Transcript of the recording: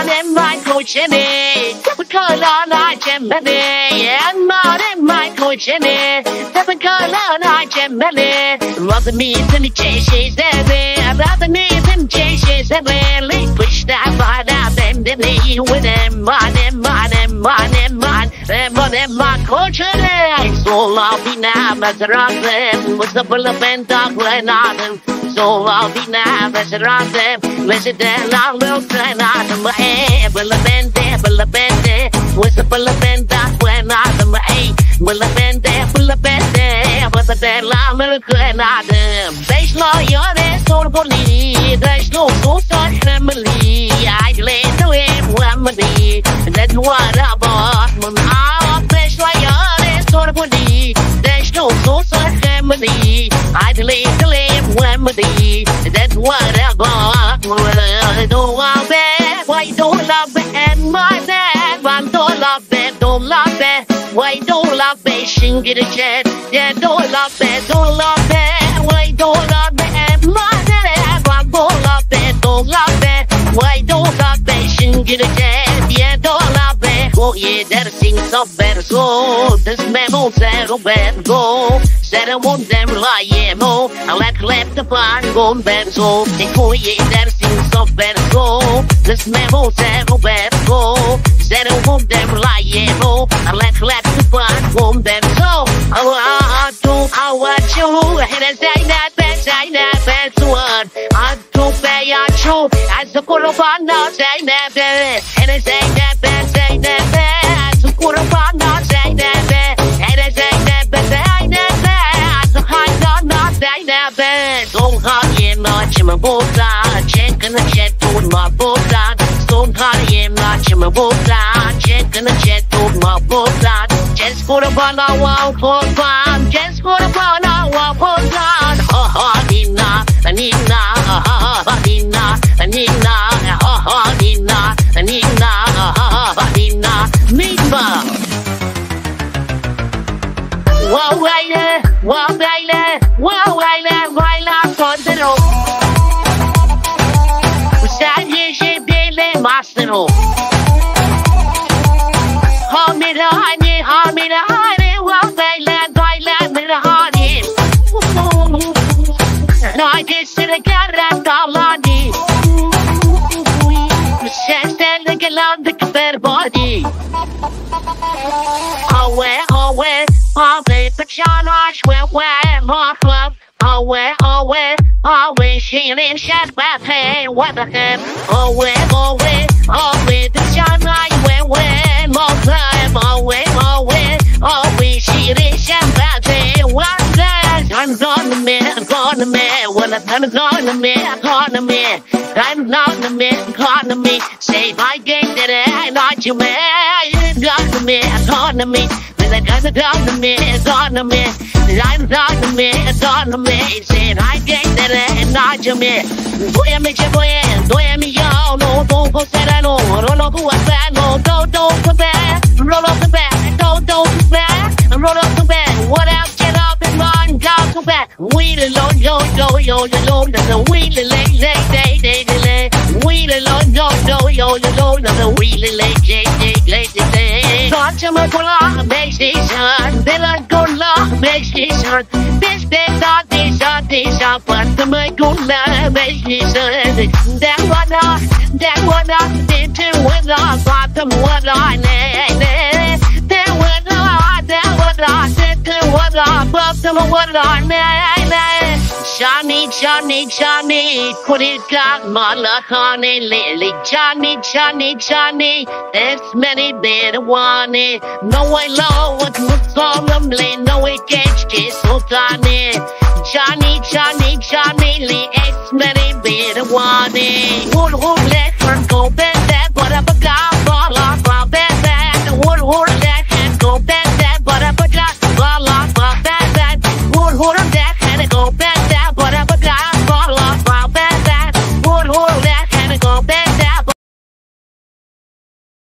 and my coach in it. Typical I Gemini, and my coach in it. Typical I Gemini. Rather me than the chases there. Rather me than the chases there. Push that by that, then they with them, my coach in it. So I'll be now as around them. What's the bull of Ben Dog Glenarden? So I'll be now as around them. Listen, I'll look and I'm my head. Will have been there, will have been there. What's the bull of Ben Dog Glenarden? Will have been there, will have been there. But the dead I'll look and I'm there's no you're so bully. There's no so such family. I lay to him one money. And that's what I bought. There's no you're so bully. There's no so such family. I delay to live one money. That's what I bought. I don't want that. Why don't love it? And my dad, one don't love that, don't love that. Why don't love it? Sing it a jet. Yeah, don't love that, don't love that. Why don't love it? And my dad, one don't love that, don't love that. Why don't love it? Sing it a jet. Yeah, don't love it. Oh yeah, that sings up better so. This memo said, oh better go. Said I want them like yeah, mo. I like left the fire, go better so. They call yeah, that sings up better go. This memo said, oh better go. Said I want them like yeah, mo. I like left the fire, go better so. I want you. And I say that, that's one. I don't pay your true. I support a fun, not say that, and I say that, say that, I support a fun, not say that, and I say that, say that, so I not say that, so hard, yeah, not in my boat, check and a jet to my boat, so hard, yeah, not in my boat, check and a jet to my boat, just for the fun, I want for fun, just for the fun, I want for fun, Nina, Nina, Nina, Nina, Nina, wow, Contero. Sadly, she didn't master. No, I just said I got that all on me. Just like a long, better body. Always, but you're not where more club. Always, she ain't shut back, hey, what the heck? Always, but you're not where more club. Always, she ain't shut back, hey, what the heck? I'm on the man, when I'm on the man, I'm on the man, say my game that I like you, man, on the man, when I got the on the man, I'm on the man, say my game that I like you, man, boy, me, yo, no, don't go say that, no, roll up what's that, no, don't go back, roll up the back, don't go back, roll up the back, what else, get up and run, go back, we the Lord, yo, the wheel, we the Lord, yo, the wheel, Talk to my color, makes this hard, they like good luck, makes this hard, this, but to my good luck, makes this hard, that one, did to what I got them, what I need, that one, did to what I got them, what I need, Johnny, could it got my luck on it lately? Johnny, there's many better one it. No way low, what looks on them lane, no it gets just so tiny. Johnny, it's many better one it.